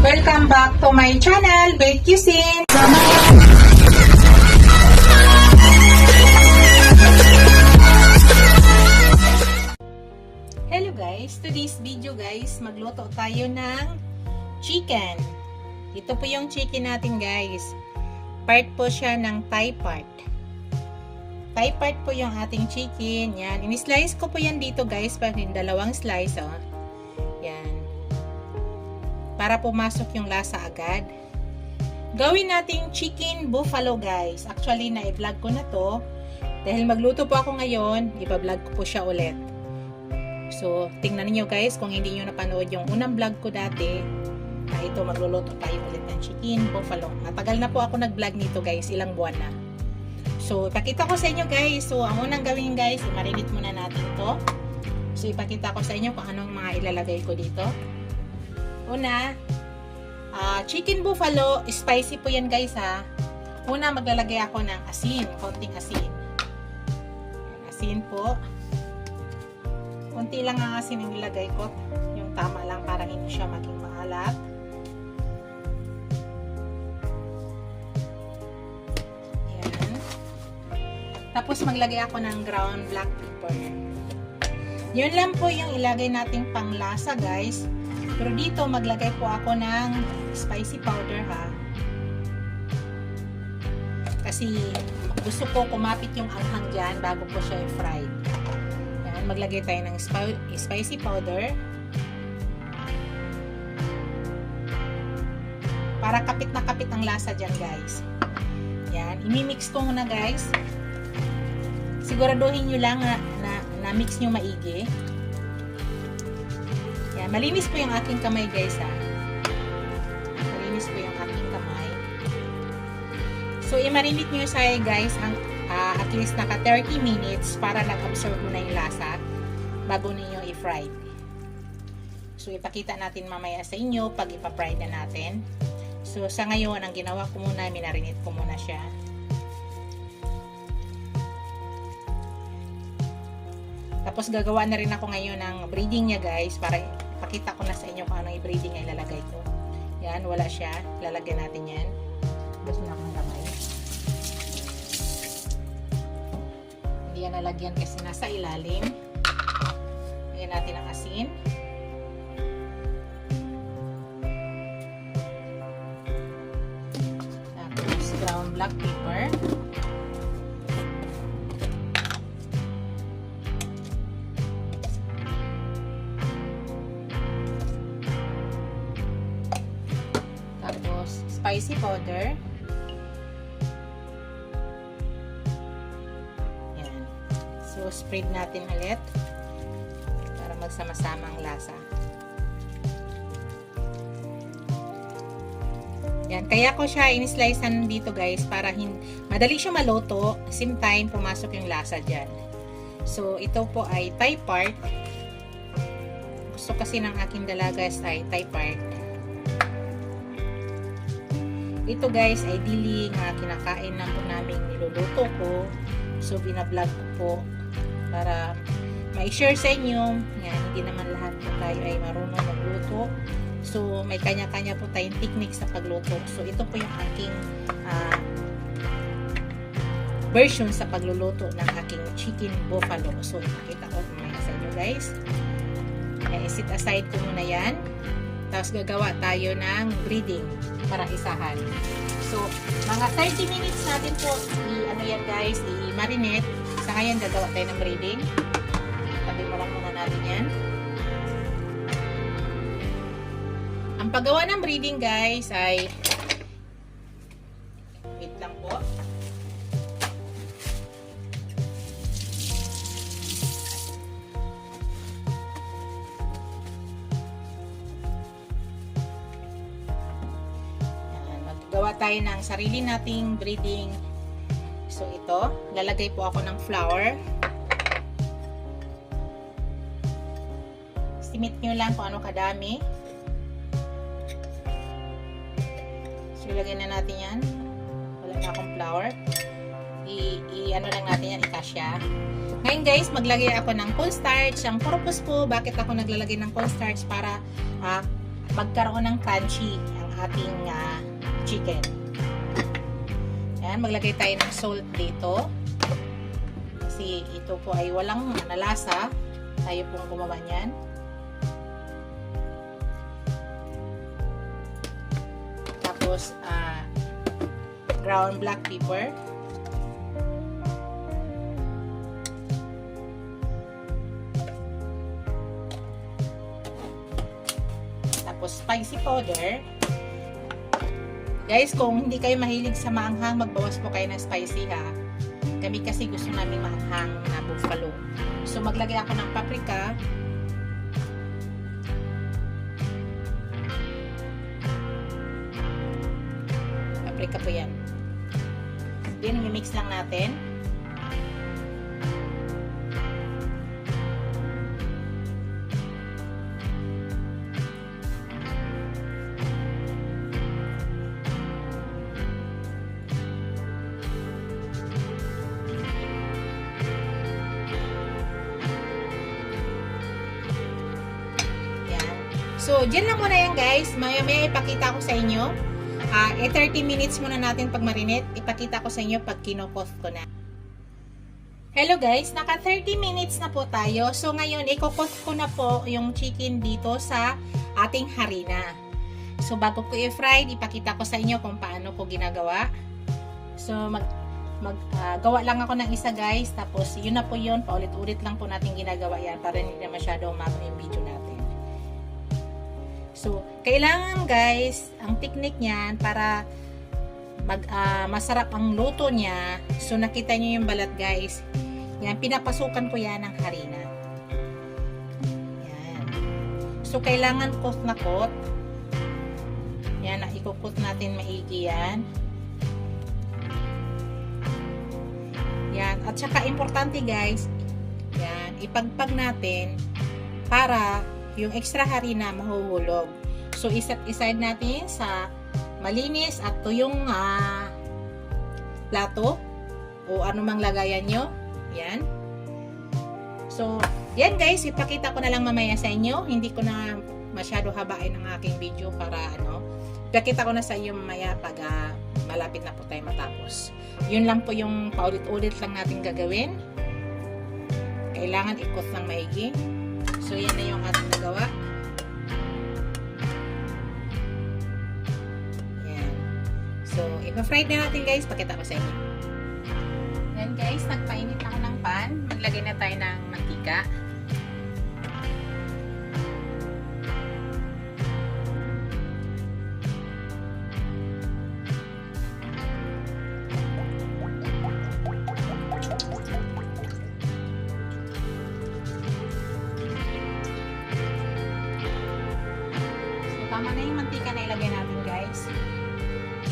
Welcome back to my channel, Bake Cuisine. Hello guys, today's video guys, magluto tayo ng chicken. Ito po yung chicken natin guys. Part po siya ng thigh part. Thigh part po yung ating chicken. Yan, in-slice ko po yan dito guys, pag dalawang slice oh. Yan. Para pumasok yung lasa agad. Gawin nating chicken buffalo guys. Actually, na-vlog ko na to. Dahil magluto po ako ngayon, ipa-vlog ko po siya ulit. So, tingnan niyo guys, kung hindi niyo napanood yung unang vlog ko dati, na ito, magluluto tayo ulit ng chicken buffalo. Matagal na po ako nag-vlog nito guys, ilang buwan na. So, ipakita ko sa inyo guys. So, ang unang gawin guys, i-marinate muna natin to. So, ipakita ko sa inyo kung anong mga ilalagay ko dito. Una, chicken buffalo, spicy po yan guys ha. Una, maglalagay ako ng asin, konting asin. Asin po. Konti lang ang asin ang nilagay ko. Yung tama lang para hindi siya maging maalat. Yan. Tapos maglagay ako ng ground black pepper. Yun lang po yung ilagay nating panglasa guys. Pero dito maglagay po ako ng spicy powder ha. Kasi gusto ko kumapit yung anghang dyan bago po siya i-fried. Yan, maglagay tayo ng spicy powder. Para kapit na kapit ang lasa dyan guys. Yan, imimix ko muna guys. Siguraduhin nyo lang na mix nyo maigi. Yan, malinis po yung aking kamay guys ha. Malinis po yung aking kamay. So, i-marinate nyo sa guys at least naka 30 minutes para nag-absorb na yung lasa bago ninyo i-fry. So, ipakita natin mamaya sa inyo pag ipa-fry na natin. So, sa ngayon, ang ginawa ko muna, minarinate ko muna siya. Tapos, gagawa na rin ako ngayon ng breading niya guys para pakita ko na sa inyo kung anong i-breading ay ilalagay ko. Yan, wala siya. Lalagyan natin yan. Gusto na akong kamay. Hindi yan nalagyan kasi nasa ilalim. Lagyan natin ang asin. Tapos, ground black pepper. Spicy powder. Yan. So, spread natin ulit para magsama-sama ang lasa. Yan. Kaya ko siya in-slicean dito guys para madali siya maluto. Same time, pumasok yung lasa dyan. So, ito po ay thigh part. Gusto kasi ng aking dalaga ay thigh part. Ito guys, ideally nga kinakain na po namin niluluto ko. So, binablog ko po para ma-share sa inyo. Yan, hindi naman lahat po tayo ay marunong magluto. So, may kanya-kanya po tayong technique sa pagluto. So, ito po yung aking version sa pagluluto ng aking chicken buffalo. So, ipakita ko mamaya sa inyo guys. I-set aside ko muna yan. Tapos gagawa tayo ng breading para isahan. So, mga 30 minutes natin po ano yan guys, i-marinate. Sa ngayon gagawa tayo ng breading. Tabi mo lang muna natin yan. Ang paggawa ng breading guys ay wait lang po. Gawa tayo ng sarili nating breading. So, ito. Lalagay po ako ng flour. Estimate nyo lang kung ano kadami. So, ilagay na natin yan. Wala na akong flour. I-ano lang natin yan, ikasya. Ngayon guys, maglagay ako ng cornstarch. Ang purpose po, bakit ako naglalagay ng cornstarch para magkaroon ng crunchy ang ating chicken. Yan, maglagay tayo ng salt dito. Kasi ito po ay walang nalasa. Tayo pong gumawa niyan. Tapos, ground black pepper. Tapos, spicy powder. Guys, kung hindi kayo mahilig sa maanghang, magbawas po kayo ng spicy ha. Kami kasi gusto namin maanghang na buffalo. So, maglagay ako ng paprika. Paprika po yan. Then, i-mix lang natin. So, dyan lang muna yan guys. Maya-maya ipakita ko sa inyo. 30 minutes muna natin pag marinate. Ipakita ko sa inyo pag kinokoth ko na. Hello guys, naka 30 minutes na po tayo. So, ngayon, ikokoth ko na po yung chicken dito sa ating harina. So, bago ko i-fry, ipakita ko sa inyo kung paano ko ginagawa. So, gawa lang ako ng isa guys. Tapos, yun na po yun. Paulit-ulit lang po natin ginagawa yan para hindi na masyadong umamo yung video natin. So, kailangan guys, ang technique niyan para masarap ang luto niya. So, nakita niyo yung balat guys. Yan, pinapasukan ko yan ng harina. Yan. So, kailangan coat na coat. Yan, ikukot natin maigi yan. Yan. At saka, importante guys, yan, ipagpag natin para yung extra harina mahuhulog. So, iside natin sa malinis at tuyong plato o anumang lagayan nyo. Yan. So, yan guys, ipakita ko na lang mamaya sa inyo. Hindi ko na masyado habain ang aking video para ipakita ko na sa inyo mamaya pag malapit na po tayo matapos. Yun lang po yung paulit-ulit lang natin gagawin. Kailangan ikot ng maigi. So, yan na yung ating nagawa. Yan. So, ipa-fry na natin guys. Pakita ko sa inyo. Yan guys, nagpainit ako ng pan. Maglagay na tayo ng mantika. Tama na yung mantika na ilagay natin guys.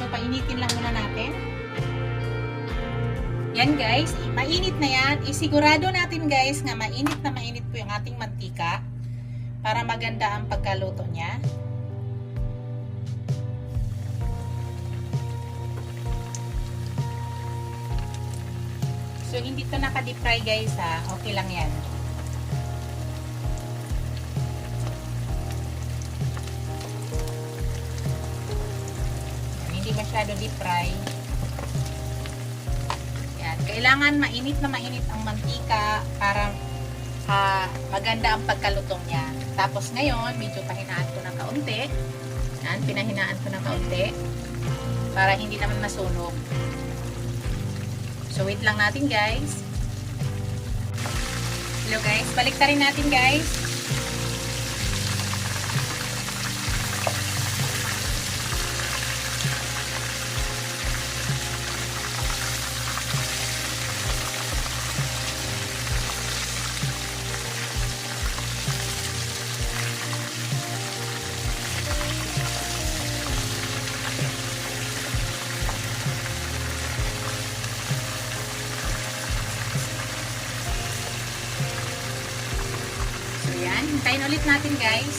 So, painitin lang muna natin. Yan guys, mainit na yan. Isigurado natin guys nga mainit na mainit po yung ating mantika para maganda ang pagkaluto niya. So, hindi to naka-deep fry guys ha. Okay lang yan. Masyado deep fry. Yan. Kailangan mainit na mainit ang mantika para maganda ang pagkalutong niya. Tapos ngayon, medyo pahinaan ko ng kaunti. Yan, pinahinaan ko ng kaunti para hindi naman masunog. So, wait lang natin guys. Hello guys, balik ta rin natin guys. Hintayin ulit natin guys.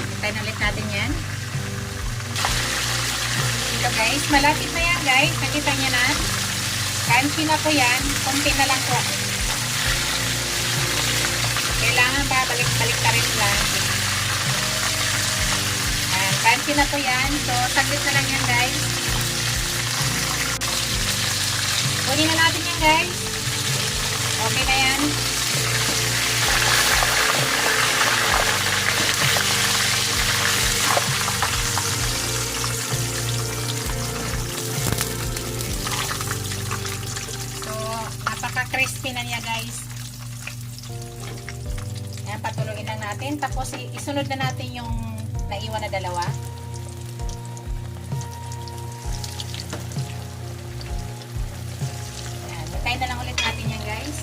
Hintayin ulit natin yan. Ito guys, malapit na yan guys. Nakita niya na. Crunchy na po yan. Kunti na lang po. Kailangan ba balik-balik ka rin lang. Ayan, crunchy na po yan. So, saglit na lang yan guys. Kunin na natin yan guys. Okay na yan. Napaka-crispy na niya guys. Ayan, patuloyin lang natin. Tapos isunod na natin yung naiwan na dalawa. Ayan, hintayin na lang ulit natin yan guys.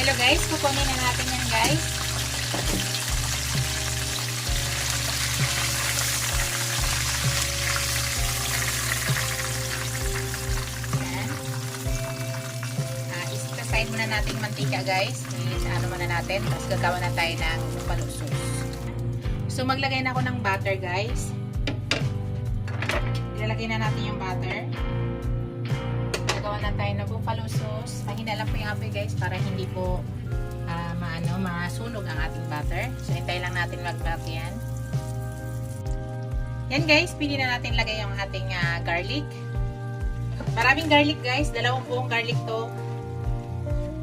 Hello guys, kukunin na natin yan guys. Side muna natin mantika guys. Ano muna natin. Tapos gagawa na tayo ng buffalo sauce. So maglagay na ako ng butter guys. Ilalagay na natin yung butter. Gagawa na tayo ng buffalo sauce. Mahina lang po yung apoy guys para hindi po masunog ang ating butter. So hintay lang natin mag-melt yan. Yan guys. Pili na natin lagay yung ating garlic. Maraming garlic guys. 2 buong garlic to.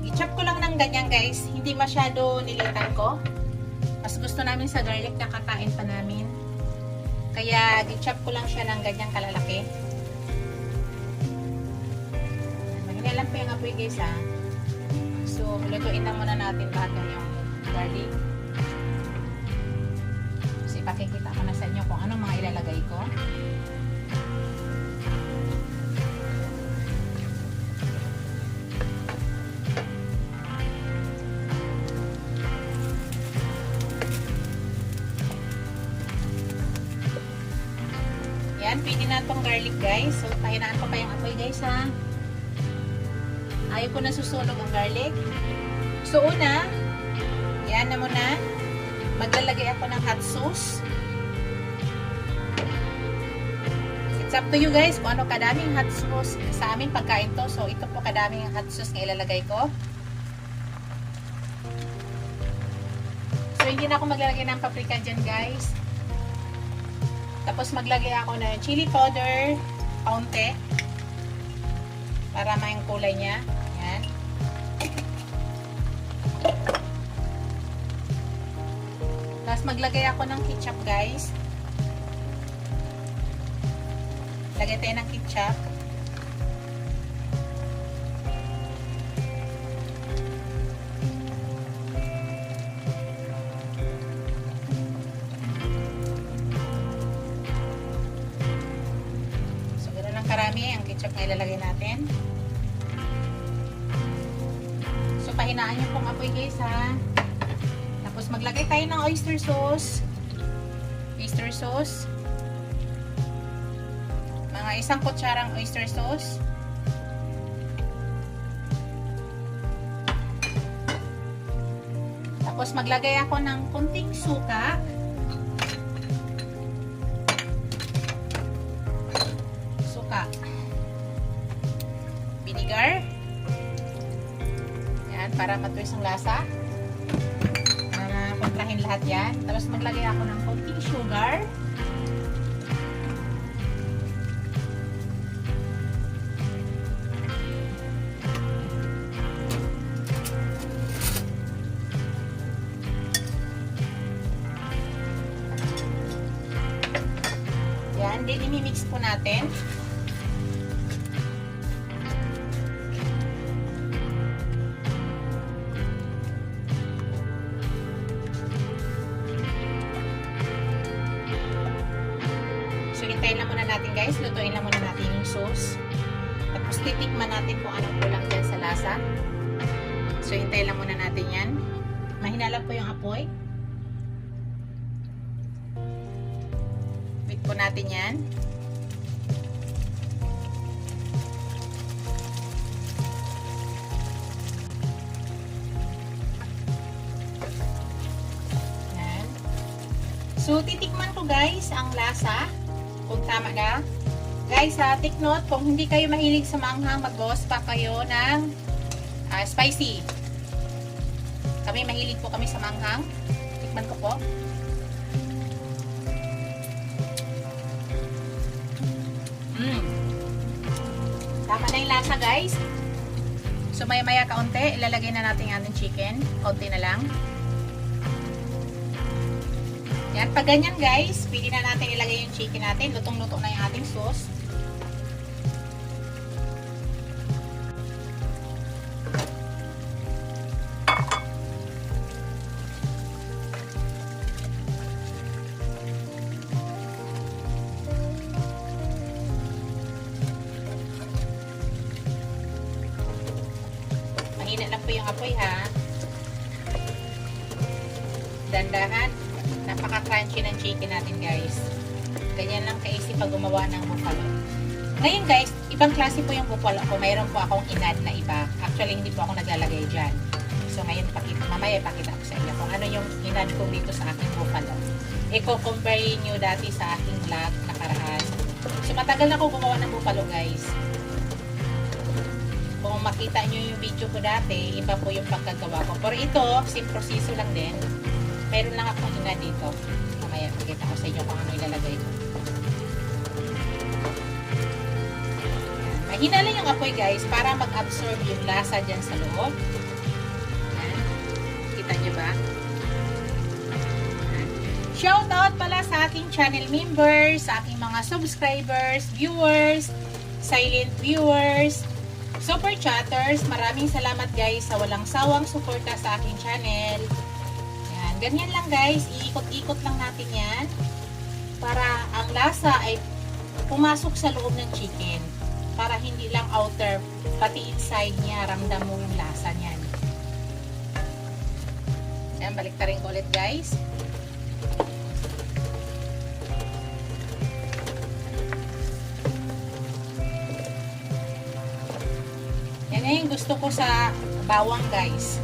I-chop ko lang ng ganyan guys. Hindi masyado nilitan ko. Mas gusto namin sa garlic na kakain pa namin. Kaya i-chop ko lang siya ng ganyan kalalaki. Mahina lang po yung apoy guys ha. So, lutuin na muna natin bago yung garlic. Kasi pakikita ko na sa inyo kung anong mga ilalagay ko. Yan, pwede na itong garlic guys. So, pahinaan ko pa yung apoy guys ha. Ayaw ko na susunog ang garlic. So, una, yan na muna. Maglalagay ako ng hot sauce. It's up to you guys kung ano kadaming hot sauce sa aming pagkain to. So, ito po kadaming hot sauce na ilalagay ko. So, hindi na ako maglalagay ng paprika dyan guys. Tapos maglagay ako ng chili powder, kaunti, para may kulay niya. Yan. Tapos maglagay ako ng ketchup guys. Lagay tayo ng ketchup. Karami ang ketchup na ilalagay natin. So, pahinaan nyo pong apoy guys ha. Tapos, maglagay tayo ng oyster sauce. Oyster sauce. Mga 1 kutsarang oyster sauce. Tapos, maglagay ako ng kunting suka. Vinegar. Yan, para matulis ang lasa. Para kontrahin lahat yan. Tapos maglagay ako ng konting sugar. Yan, then imimix po natin. Hintayin lang muna natin guys, lutuin lang muna natin yung sauce. Tapos titikman natin kung anong kulang dyan sa lasa. So hintayin lang muna natin yan. Mahina lang po yung apoy. Wait po natin yan. Yan. So titikman ko guys ang lasa. kung tama na. Guys, take note, kung hindi kayo mahilig sa manghang, mag-bawas pa kayo ng spicy. Kami, mahilig po kami sa manghang. Tikman ko po. Tama na yung lasa, guys. So, maya-maya kaunti, ilalagay na natin yung ating chicken. Kaunti na lang. Yan, pag ganyan, guys, pili na natin ilagay yung chicken natin. Lutong-luto na yung ating sauce. Mahina lang po yung apoy, ha. Dandahan. Napaka-crunchy ng chicken natin, guys. Ganyan lang kaisi pag gumawa ng buffalo. Ngayon, guys, ibang klase po yung buffalo ko. Mayroon po akong inad na iba. Actually, hindi po ako naglalagay dyan. So, ngayon, mamaya ipakita ko sa inyo kung ano yung inad ko dito sa aking buffalo. I-compare nyo dati sa aking vlog nakaraan. So, matagal na ako gumawa ng buffalo, guys. Kung makita nyo yung video ko dati, iba po yung pagkagawa ko. Pero ito, same proseso lang din. Meron lang akong ina dito. Mamaya, pakita ko sa inyo kung ano ilalagay ko. Mahina lang yung apoy, guys, para mag-absorb yung lasa dyan sa loob. Yan. Kita nyo ba? Shout out pala sa aking channel members, sa aking mga subscribers, viewers, silent viewers, super chatters. Maraming salamat, guys, sa walang sawang suporta sa aking channel. Ganyan lang, guys, iikot-ikot lang natin yan para ang lasa ay pumasok sa loob ng chicken para hindi lang outer, pati inside niya ramdam mo yung lasa niyan. Yan, baliktarin ko ulit, guys. Yan yung gusto ko sa bawang, guys.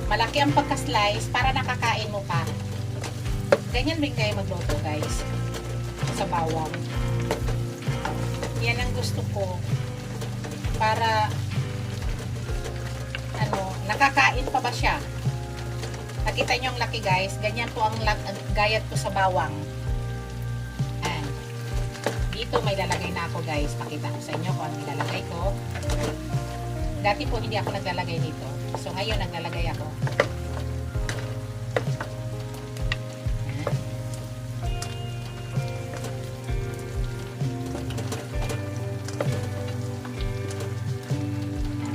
Malaki ang pagka-slice para nakakain mo pa. Ganyan rin kayo magluto, guys. Sa bawang. Yan ang gusto ko. Para nakakain pa ba siya? Nakita nyo ang laki, guys. Ganyan po ang gayat ko sa bawang. Ayan. Dito may lalagay na ako, guys. Pakita ko sa inyo kung ano nilalagay ko. Dati po hindi ako naglalagay dito. So, ngayon, naglalagay ako.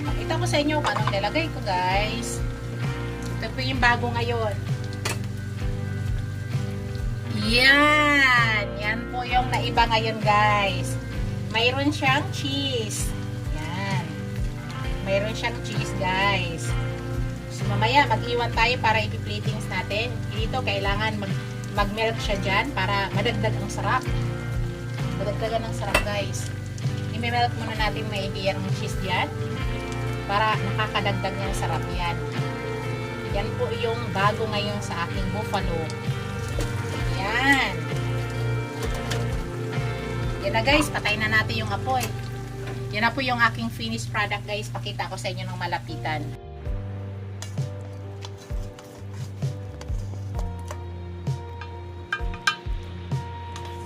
Pakita ko sa inyo kung anong nilalagay ko, guys. Ito po yung bago ngayon. Yan! Yan po yung naiba ngayon, guys. Mayroon siyang cheese. Mayroon siyang cheese, guys. So, mamaya, mag-iwan tayo para ipi-platings natin. Dito, kailangan mag-melt siya dyan para madagdag ang sarap. Madagdagan ang sarap, guys. I-melt muna natin maigi ang cheese dyan para nakakadagdag ng sarap yan. Yan po yung bago ngayon sa aking buffalo. Yan. Yan na, guys. Patay na natin yung apoy. Yan na po yung aking finished product, guys. Pakita ko sa inyo ng malapitan.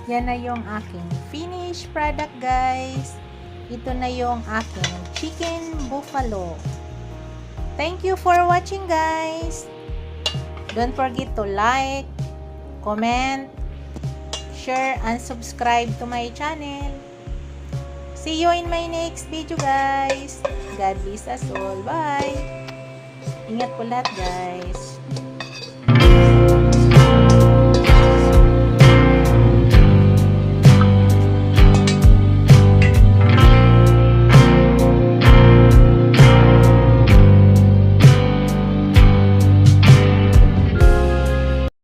Yan na yung aking finished product, guys. Ito na yung aking chicken buffalo. Thank you for watching, guys. Don't forget to like, comment, share, and subscribe to my channel. See you in my next video, guys. God bless us all. Bye. Ingat po lahat, guys.